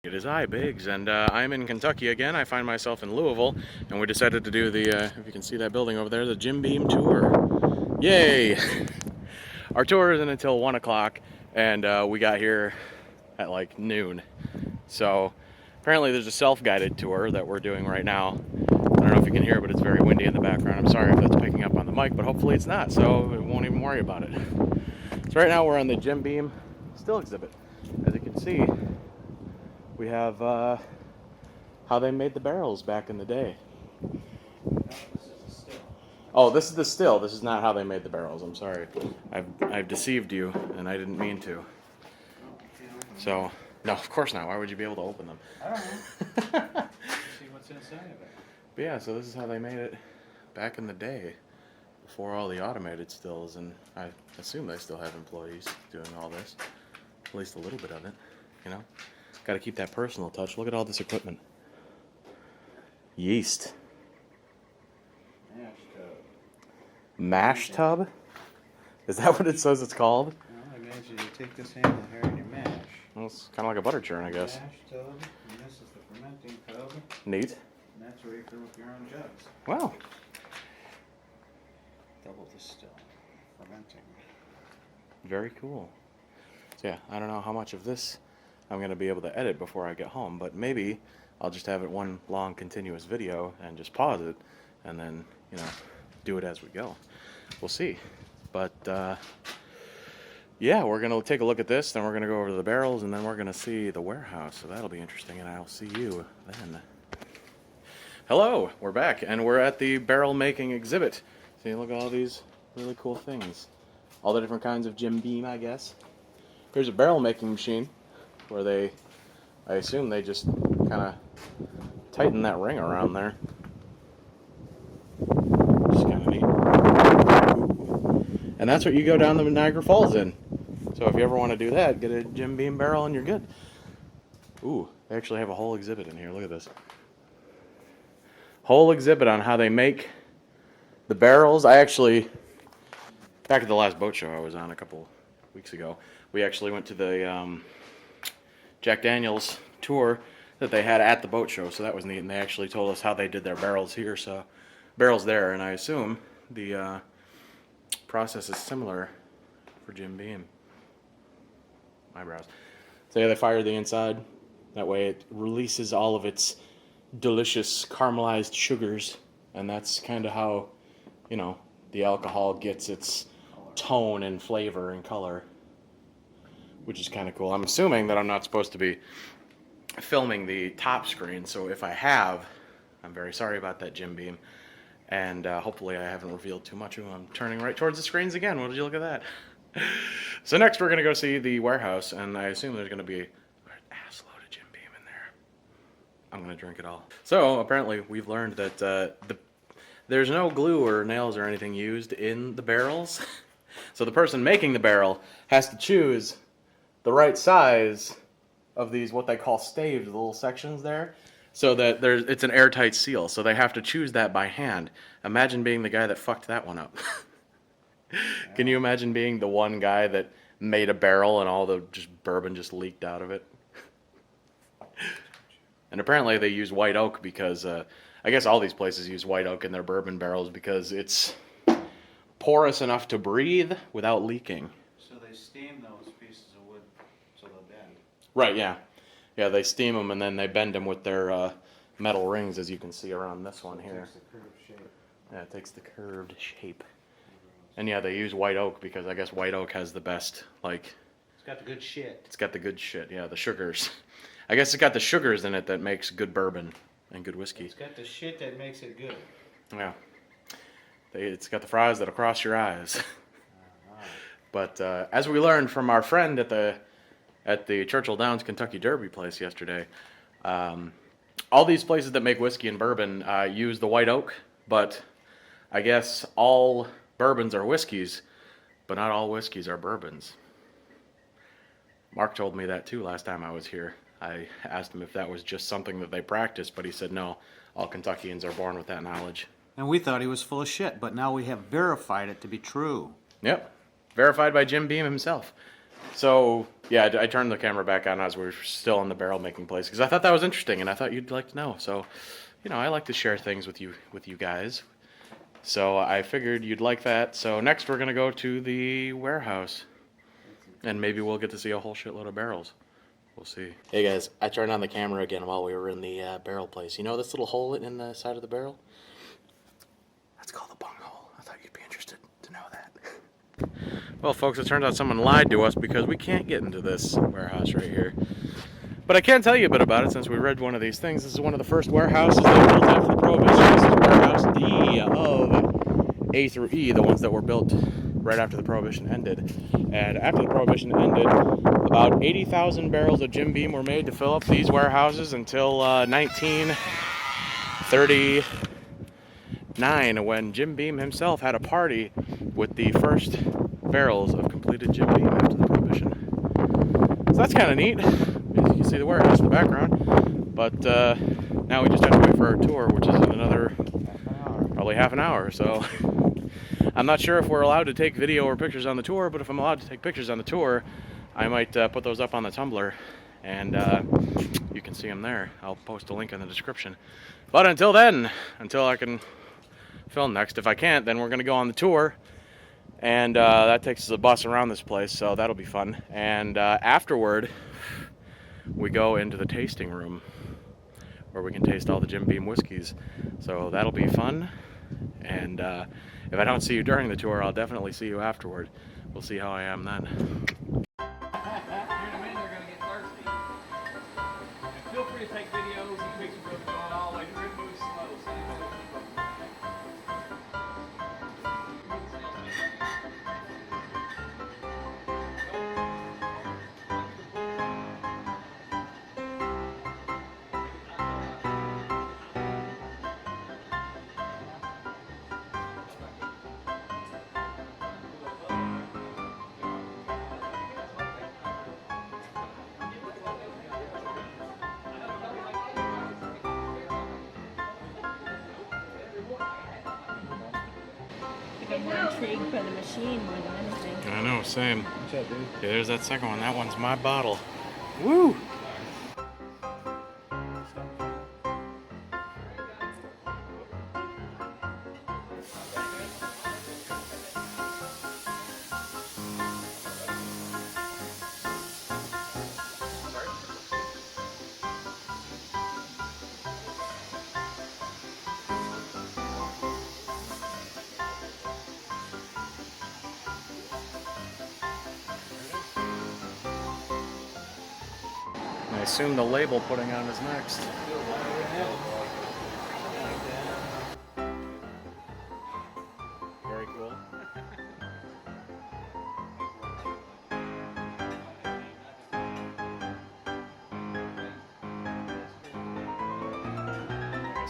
It is I, Biggs, and I'm in Kentucky again. I find myself in Louisville, and we decided to do the, if you can see that building over there, the Jim Beam tour. Yay! Our tour isn't until 1 o'clock, and we got here at like noon. So apparently there's a self-guided tour that we're doing right now. I don't know if you can hear, but it's very windy in the background. I'm sorry if that's picking up on the mic, but hopefully it's not, so we won't even worry about it. So right now we're on the Jim Beam still exhibit. As you can see, we have how they made the barrels back in the day. Oh, this is the still. This is not how they made the barrels. I'm sorry. I've deceived you, and I didn't mean to. So, no, of course not. Why would you be able to open them? I don't know. See what's inside of it. But yeah, so this is how they made it back in the day, before all the automated stills, and I assume they still have employees doing all this, at least a little bit of it, you know? Got to keep that personal touch. Look at all this equipment. Yeast. Mash tub? Is that what it says it's called? Well, I imagine you take this handle here and you mash. Well, it's kind of like a butter churn, I guess. Mash tub, and this is the fermenting tub. Neat. And that's where you fill up your own jugs. Wow. Double distill. Fermenting. Very cool. So yeah, I don't know how much of this I'm going to be able to edit before I get home, but maybe I'll just have it one long continuous video and just pause it and then, you know, do it as we go. We'll see. But yeah, we're going to take a look at this, then we're going to go over to the barrels, and then we're going to see the warehouse. So that'll be interesting, and I'll see you then. Hello, we're back, and we're at the barrel making exhibit. See, look at all these really cool things. All the different kinds of Jim Beam, I guess. Here's a barrel making machine where they, I assume they just kind of tighten that ring around there. Just kind of neat. And that's what you go down the Niagara Falls in. So if you ever want to do that, get a Jim Beam barrel and you're good. Ooh, they actually have a whole exhibit in here. Look at this. Whole exhibit on how they make the barrels. I actually, back at the last boat show I was on a couple weeks ago, we actually went to the Jack Daniels tour that they had at the boat show, so that was neat, and they actually told us how they did their barrels here, so barrels there, and I assume the process is similar for Jim Beam. Eyebrows. So yeah, they fire the inside, that way it releases all of its delicious caramelized sugars, and that's kind of how, you know, the alcohol gets its tone and flavor and color, which is kind of cool. I'm assuming that I'm not supposed to be filming the top screen, so if I have, I'm very sorry about that, Jim Beam, and hopefully I haven't revealed too much. I'm turning right towards the screens again. What did you look at that? So next we're going to go see the warehouse, and I assume there's going to be an assload of Jim Beam in there. I'm going to drink it all. So apparently we've learned that there's no glue or nails or anything used in the barrels. So the person making the barrel has to choose the right size of these, what they call staves, the little sections there, so that it's an airtight seal. So they have to choose that by hand. Imagine being the guy that fucked that one up. Can you imagine being the one guy that made a barrel and all the bourbon just leaked out of it? And apparently they use white oak because I guess all these places use white oak in their bourbon barrels because it's porous enough to breathe without leaking. So they steam those pieces of wood so they'll bend. Right, yeah. Yeah, they steam them and then they bend them with their metal rings, as you can see around this one here. It takes the curved shape. Yeah, it takes the curved shape. And yeah, they use white oak because I guess white oak has the best, like... It's got the good shit. It's got the good shit, yeah, the sugars. I guess it's got the sugars in it that makes good bourbon and good whiskey. It's got the shit that makes it good. Yeah. It's got the fries that'll cross your eyes. But as we learned from our friend at the Churchill Downs Kentucky Derby place yesterday, all these places that make whiskey and bourbon use the white oak, but I guess all bourbons are whiskeys, but not all whiskeys are bourbons. Mark told me that too last time I was here. I asked him if that was just something that they practiced, but he said no, all Kentuckians are born with that knowledge. And we thought he was full of shit, but now we have verified it to be true. Yep. Verified by Jim Beam himself. So yeah, I turned the camera back on as we were still in the barrel making place because I thought that was interesting and I thought you'd like to know. So, you know, I like to share things with you guys. So I figured you'd like that. So next we're gonna go to the warehouse, and maybe we'll get to see a whole shitload of barrels. We'll see. Hey guys, I turned on the camera again while we were in the barrel place. You know this little hole in the side of the barrel? That's called the bung hole. I thought you'd be interested to know that. Well, folks, it turns out someone lied to us because we can't get into this warehouse right here. But I can tell you a bit about it since we read one of these things. This is one of the first warehouses they built after the Prohibition. This is warehouse D of A through E, the ones that were built right after the Prohibition ended. And after the Prohibition ended, about 80,000 barrels of Jim Beam were made to fill up these warehouses until 1939, when Jim Beam himself had a party with the first barrels of completed Jim Beam after the Prohibition. So that's kind of neat. As you can see the warehouse in the background. But now we just have to wait for our tour, which is in another probably half an hour. So I'm not sure if we're allowed to take video or pictures on the tour, but if I'm allowed to take pictures on the tour, I might put those up on the Tumblr, and you can see them there. I'll post a link in the description. But until then, until I can film next, if I can't, then we're going to go on the tour. And that takes us a bus around this place, so that'll be fun. And afterward, we go into the tasting room where we can taste all the Jim Beam whiskeys. So that'll be fun. And if I don't see you during the tour, I'll definitely see you afterward. We'll see how I am then. Here in a minute, they're going to get thirsty. And feel free to take videos and pictures of it going all the way through. Move slow. So you know I'm more intrigued by the machine more than anything. I know, same. What's up, dude? Yeah, there's that second one. That one's my bottle. Woo! I assume the label putting on is next. Very cool.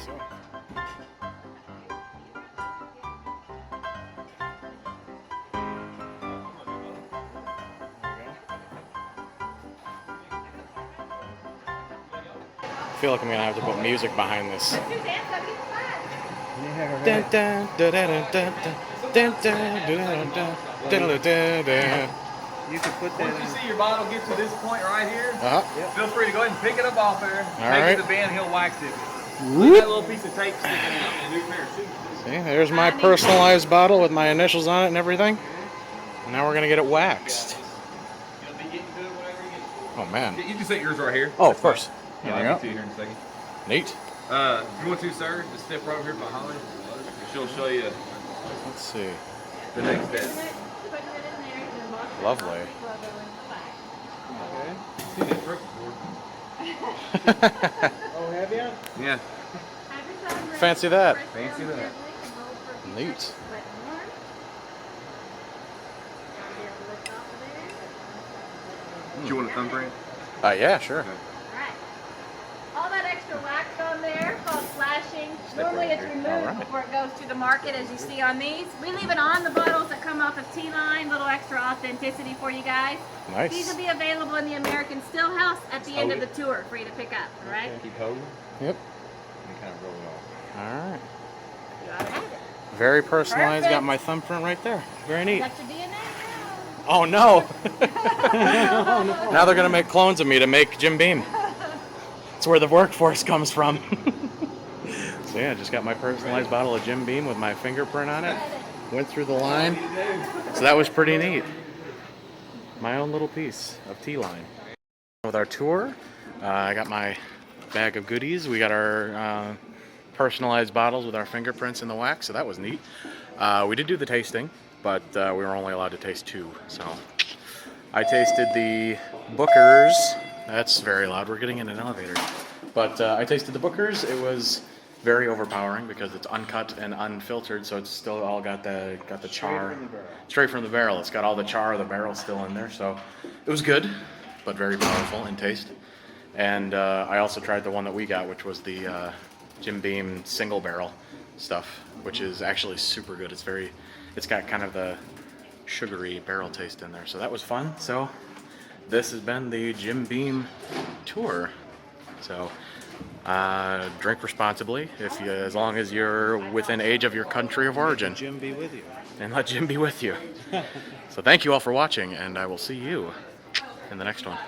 So. I feel like I'm gonna have to put music behind this. Yeah, right. Dun, dun, dun, dun, dun, dun, dun, dun, dun, dun, dun. You can put that. Once you see your bottle get to this point right here, Uh-huh. feel free to go ahead and pick it up off there. All Take right. it to the band, he'll wax it. Look at that little piece of tape sticking out. And a new pair of shoes. See, there's my personalized bottle with my initials on it and everything. And now we're gonna get it waxed. You'll be getting to it whenever you get to it. Oh man. You can set yours right here. Oh, of course. Yeah, There we I'll go. get to you here in a second. Neat. If you want to, sir, just step right over here by Holly. She'll show you Let's see. the next step. Lovely. See that circuit board? Oh, have you? Yeah. Fancy that. Fancy that. Neat. Do you want a thumbprint? Yeah, sure. Alright. All that extra wax on there called flashing. Normally it's removed Alright. before it goes to the market, as you see on these. We leave it on the bottles that come off of T-line, little extra authenticity for you guys. These Nice. will be available in the American Still House at the end of the tour for you to pick up, alright? Keep holding. Yep. And kind of roll it off. All right. You gotta have it. Very personalized. Got Perfect. my thumbprint right there. Very neat. Got your DNA now. Oh no! Now they're gonna make clones of me to make Jim Beam. That's where the workforce comes from. So yeah, I just got my personalized bottle of Jim Beam with my fingerprint on it. Went through the line. So that was pretty neat. My own little piece of tea line. With our tour, I got my bag of goodies. We got our personalized bottles with our fingerprints in the wax, so that was neat. We did do the tasting, but we were only allowed to taste 2. So I tasted the Booker's. That's very loud. We're getting in an elevator. But I tasted the Booker's. It was very overpowering because it's uncut and unfiltered, so it's still all got the char straight from the barrel. It's got all the char of the barrel still in there, so it was good, but very powerful in taste. And I also tried the one that we got, which was the Jim Beam single barrel stuff, which is actually super good. It's got kind of the sugary barrel taste in there, so that was fun. So this has been the Jim Beam tour. So drink responsibly, as long as you're within age of your country of origin. Jim be with you. And let Jim be with you. So thank you all for watching, and I will see you in the next one.